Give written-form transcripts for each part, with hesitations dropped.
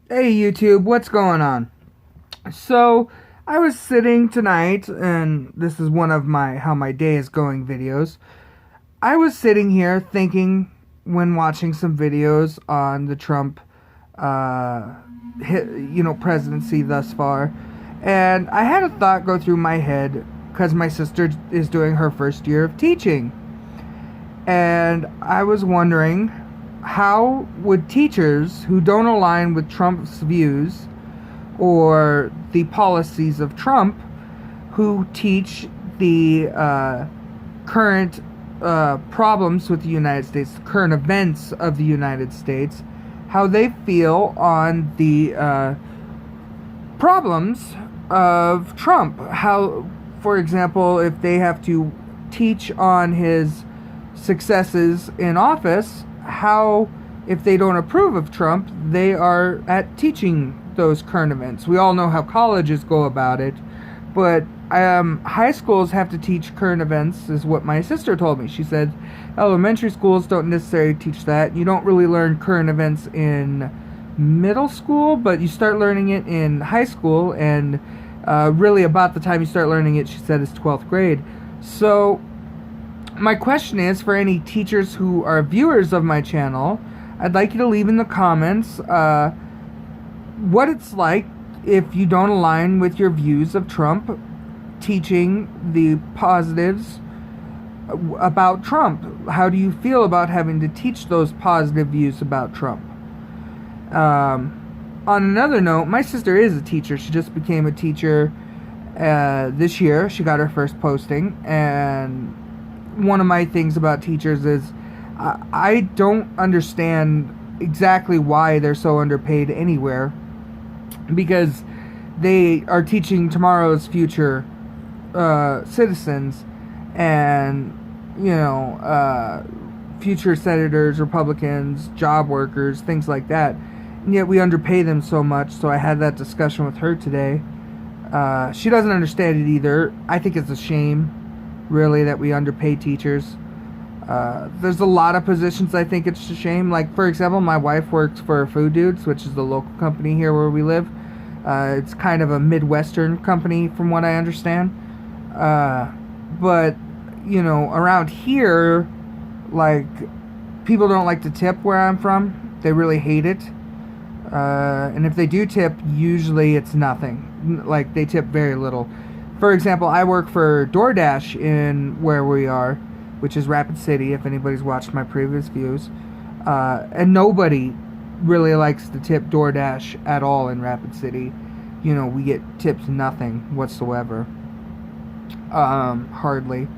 Hey YouTube, what's going on? So, I was sitting tonight, and this is one of my how my day is going videos. I was sitting here thinking when watching some videos on the Trump, uh, presidency thus far, and I had a thought go through my head because my sister is doing her first year of teaching, and I was wondering how would teachers who don't align with Trump's views or the policies of Trump who teach the current problems with the United States, the current events of the United States, how they feel on the problems of Trump. How, for example, if they have to teach on his successes in office, how, if they don't approve of Trump, they are at teaching those current events. We all know how colleges go about it, but high schools have to teach current events, is what my sister told me. She said elementary schools don't necessarily teach that. You don't really learn current events in middle school, but you start learning it in high school, and really about the time you start learning it, she said, is 12th grade. So my question is, for any teachers who are viewers of my channel, I'd like you to leave in the comments what it's like if you don't align with your views of Trump, teaching the positives about Trump. How do you feel about having to teach those positive views about Trump? On another note, my sister is a teacher. She just became a teacher this year. She got her first posting, and one of my things about teachers is I don't understand exactly why they're so underpaid anywhere, because they are teaching tomorrow's future citizens, and future senators, Republicans, job workers, things like that, and yet we underpay them so much. So I had that discussion with her today. She doesn't understand it either. I think it's a shame, really, that we underpay teachers. There's a lot of positions I think it's a shame. Like, for example, my wife works for Food Dudes, which is the local company here where we live. It's kind of a Midwestern company from what I understand. But, around here, like, people don't like to tip where I'm from. They really hate it. And if they do tip, usually it's nothing. Like, they tip very little. For example, I work for DoorDash in where we are, which is Rapid City, if anybody's watched my previous views. And nobody really likes to tip DoorDash at all in Rapid City. We get tips nothing whatsoever. Hardly.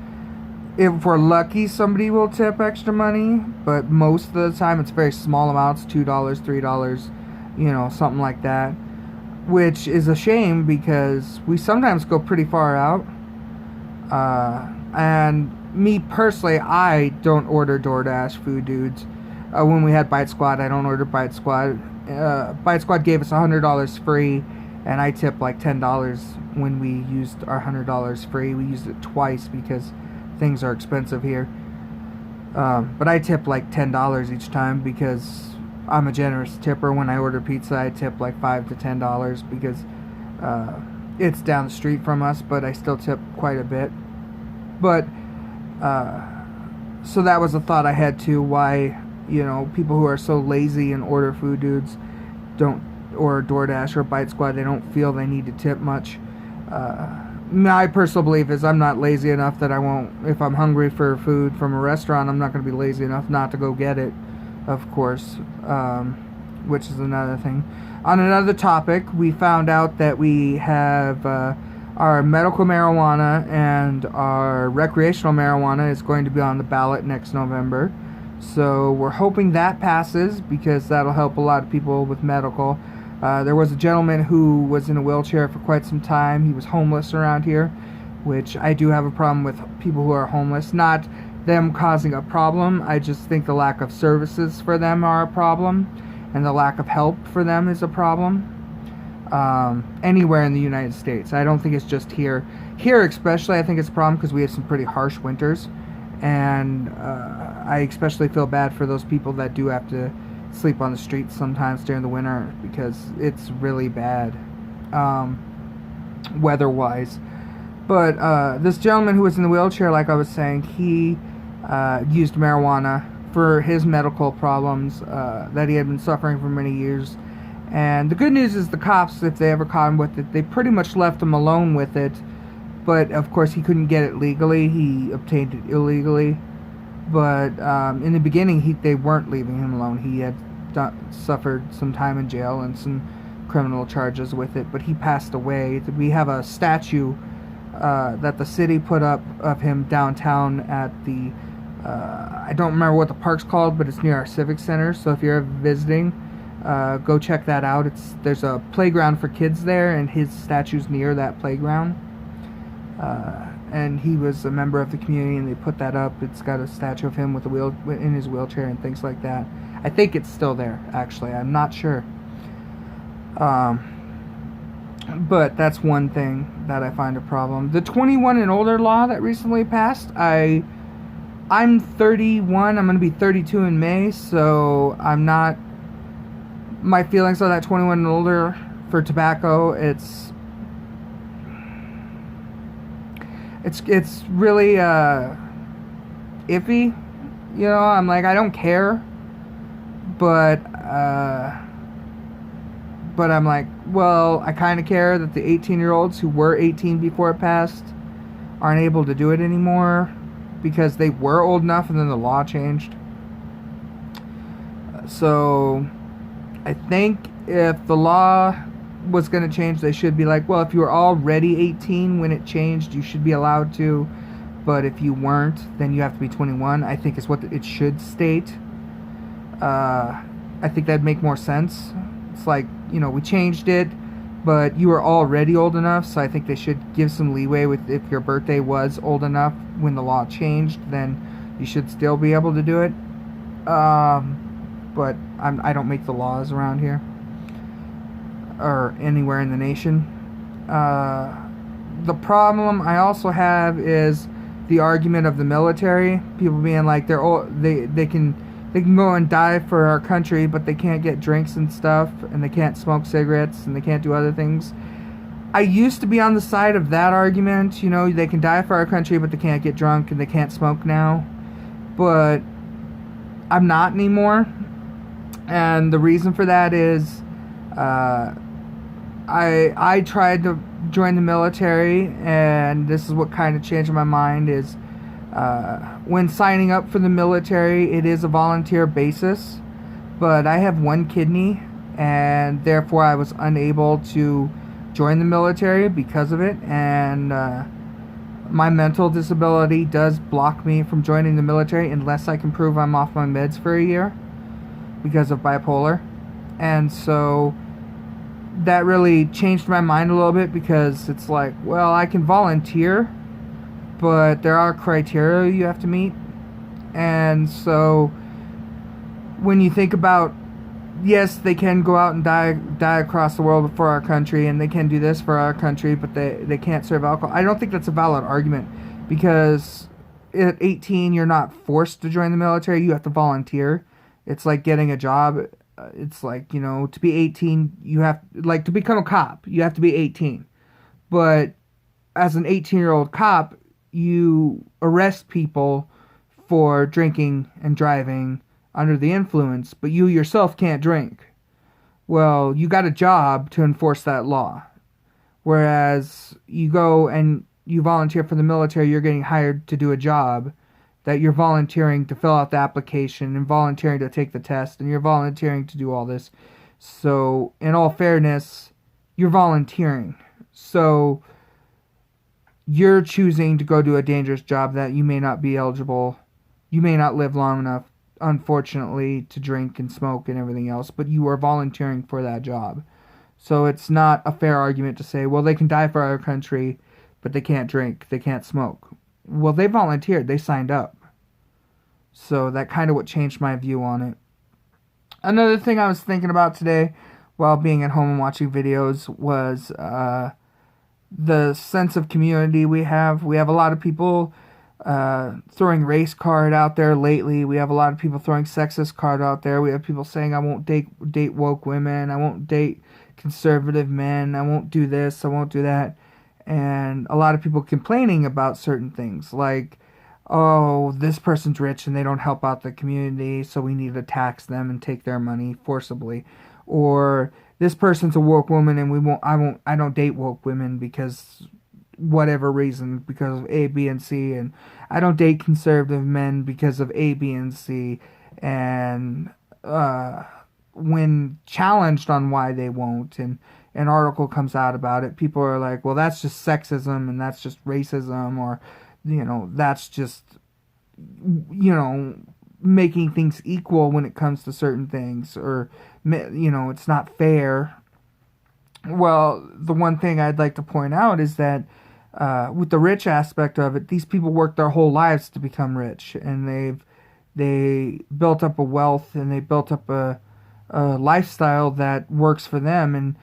If we're lucky, somebody will tip extra money, but most of the time it's very small amounts, $2, $3, something like that. Which is a shame, because we sometimes go pretty far out. And me personally, I don't order DoorDash, Food Dudes. When we had Bite Squad, I don't order Bite Squad. Bite Squad gave us $100 free, and I tipped like $10 when we used our $100 free. We used it twice because things are expensive here. But I tip like $10 each time because I'm a generous tipper. When I order pizza, I tip like $5 to $10 because it's down the street from us, but I still tip quite a bit. But so that was a thought I had too, why people who are so lazy and order Food Dudes don't, or DoorDash or Bite Squad, they don't feel they need to tip much. My personal belief is I'm not lazy enough that I won't, if I'm hungry for food from a restaurant, I'm not going to be lazy enough not to go get it, of course, which is another thing. On another topic, we found out that we have our medical marijuana and our recreational marijuana is going to be on the ballot next November. So we're hoping that passes, because that'll help a lot of people with medical. There was a gentleman who was in a wheelchair for quite some time. He was homeless around here, which I do have a problem with people who are homeless. Not them causing a problem. I just think the lack of services for them are a problem, and the lack of help for them is a problem. Anywhere in the United States. I don't think it's just here. Here especially, I think it's a problem because we have some pretty harsh winters, and I especially feel bad for those people that do have to sleep on the streets sometimes during the winter because it's really bad, weather-wise. But this gentleman who was in the wheelchair, like I was saying, he used marijuana for his medical problems that he had been suffering for many years. And the good news is the cops, if they ever caught him with it, they pretty much left him alone with it. But, of course, he couldn't get it legally. He obtained it illegally. But in the beginning, they weren't leaving him alone. He had suffered some time in jail and some criminal charges with it. But he passed away. We have a statue that the city put up of him downtown at the... I don't remember what the park's called, but it's near our Civic Center. So if you're ever visiting, go check that out. There's a playground for kids there, and his statue's near that playground. And he was a member of the community, and they put that up. It's got a statue of him with in his wheelchair and things like that. I think it's still there, actually. I'm not sure. But that's one thing that I find a problem. The 21 and older law that recently passed, I'm 31. I'm going to be 32 in May, so I'm not... My feelings on that 21 and older for tobacco, it's really iffy. You know, I'm like, I don't care, but I'm like, well, I kind of care that the 18-year-olds who were 18 before it passed aren't able to do it anymore because they were old enough and then the law changed. So I think if the law was going to change, they should be like, well, if you were already 18 when it changed, you should be allowed to. But if you weren't, then you have to be 21, I think is what it should state. I think that'd make more sense. It's like, you know, we changed it, but you were already old enough, so I think they should give some leeway with if your birthday was old enough when the law changed, then you should still be able to do it. But I don't make the laws around here or anywhere in the nation. The problem I also have is the argument of the military. People being like they're old, they can go and die for our country, but they can't get drinks and stuff, and they can't smoke cigarettes, and they can't do other things. I used to be on the side of that argument. You know, they can die for our country, but they can't get drunk, and they can't smoke now. But I'm not anymore. And the reason for that is I tried to join the military, and this is what kind of changed my mind is when signing up for the military, it is a volunteer basis, but I have one kidney, and therefore I was unable to join the military because of it, and my mental disability does block me from joining the military unless I can prove I'm off my meds for a year because of bipolar. And so that really changed my mind a little bit, because it's like, well, I can volunteer, but there are criteria you have to meet. And so when you think about, yes, they can go out and die across the world for our country, and they can do this for our country, but they can't serve alcohol. I don't think that's a valid argument, because at 18 you're not forced to join the military. You have to volunteer. It's like getting a job. It's like, you know, to be 18, you have, like, to become a cop, you have to be 18. But as an 18-year-old cop, you arrest people for drinking and driving under the influence, but you yourself can't drink. Well, you got a job to enforce that law. Whereas you go and you volunteer for the military, you're getting hired to do a job that you're volunteering to fill out the application and volunteering to take the test, and you're volunteering to do all this. So, in all fairness, you're volunteering. So, you're choosing to go do a dangerous job that you may not be eligible. You may not live long enough, unfortunately, to drink and smoke and everything else, but you are volunteering for that job. So, it's not a fair argument to say, well, they can die for our country, but they can't drink, they can't smoke. Well, they volunteered, they signed up. So that kind of what changed my view on it. Another thing I was thinking about today while being at home and watching videos was the sense of community we have. We have a lot of people throwing race card out there lately. We have a lot of people throwing sexist card out there. We have people saying, I won't date woke women. I won't date conservative men. I won't do this. I won't do that. And a lot of people complaining about certain things like, oh, this person's rich and they don't help out the community, so we need to tax them and take their money forcibly. Or this person's a woke woman and I don't date woke women because whatever reason, because of A, B, and C, and I don't date conservative men because of A, B, and C. And when challenged on why they won't, and an article comes out about it, people are like, well, that's just sexism and that's just racism, or, that's just, making things equal when it comes to certain things, or, it's not fair. Well, the one thing I'd like to point out is that with the rich aspect of it, these people work their whole lives to become rich, and they built up a wealth, and they built up a lifestyle that works for them. And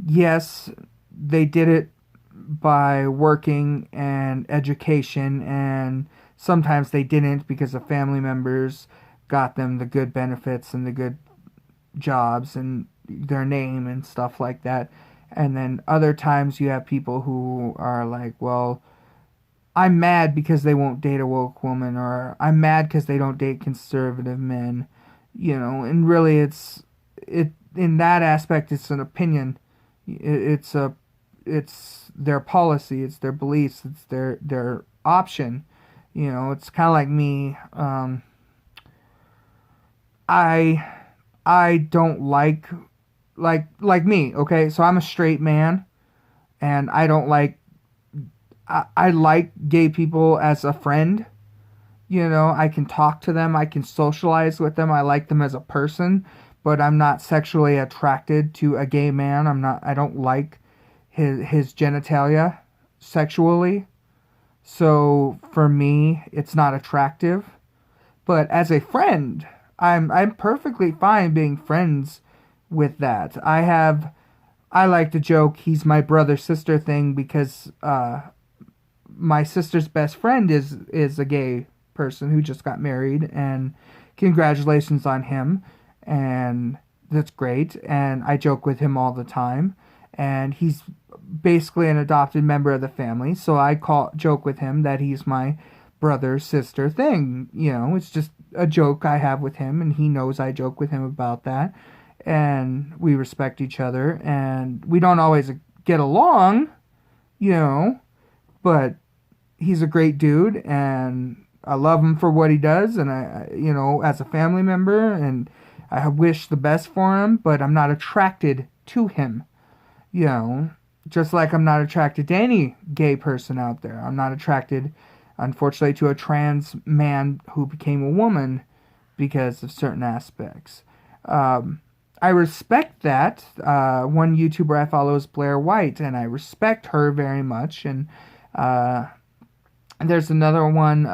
yes, they did it by working and education, and sometimes they didn't because the family members got them the good benefits and the good jobs and their name and stuff like that. And then other times you have people who are like, well, I'm mad because they won't date a woke woman, or I'm mad because they don't date conservative men, and really it in that aspect, it's an opinion. It's their policy, it's their beliefs, it's their option. It's kind of like me. I don't like me, okay? So I'm a straight man, and I don't I like gay people as a friend. I can talk to them, I can socialize with them, I like them as a person, but I'm not sexually attracted to a gay man. I don't like his genitalia sexually. So for me, it's not attractive. But as a friend, I'm perfectly fine being friends with that. I like to joke he's my brother sister thing because my sister's best friend is a gay person who just got married, and congratulations on him, and that's great. And I joke with him all the time, and he's basically an adopted member of the family, so I joke with him that he's my brother sister thing. It's just a joke I have with him, and he knows I joke with him about that, and we respect each other, and we don't always get along, but he's a great dude, and I love him for what he does, and as a family member, and I wish the best for him, but I'm not attracted to him, just like I'm not attracted to any gay person out there. I'm not attracted, unfortunately, to a trans man who became a woman because of certain aspects. I respect that. One YouTuber I follow is Blair White, and I respect her very much. And there's another one,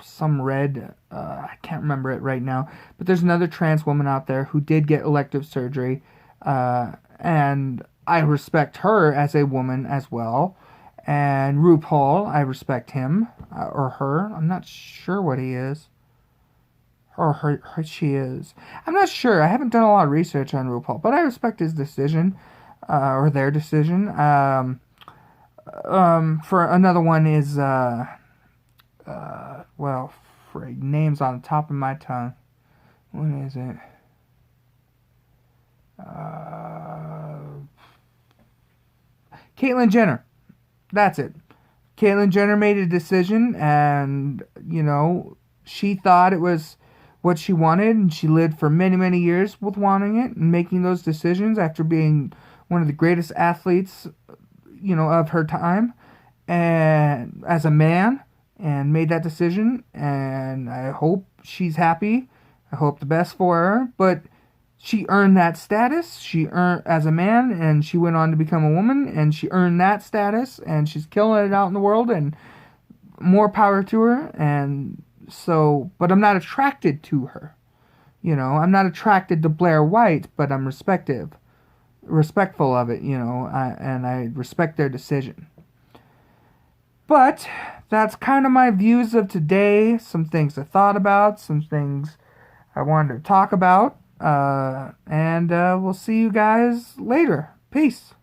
some red, I can't remember it right now, but there's another trans woman out there who did get elective surgery, and I respect her as a woman as well. And RuPaul, I respect him, or her. I'm not sure what he is. Or she is. I'm not sure. I haven't done a lot of research on RuPaul, but I respect his decision, or their decision. For another one is, name's on the top of my tongue. What is it? Caitlyn Jenner. That's it. Caitlyn Jenner made a decision, and, she thought it was what she wanted, and she lived for many, many years with wanting it and making those decisions after being one of the greatest athletes, of her time, and as a man, and made that decision, and I hope she's happy. I hope the best for her, but she earned that status. She earned as a man, and she went on to become a woman, and she earned that status, and she's killing it out in the world, and more power to her. And so, but I'm not attracted to her. I'm not attracted to Blair White, but I'm respectful of it, and I respect their decision. But that's kind of my views of today. Some things I thought about, some things I wanted to talk about. And we'll see you guys later. Peace.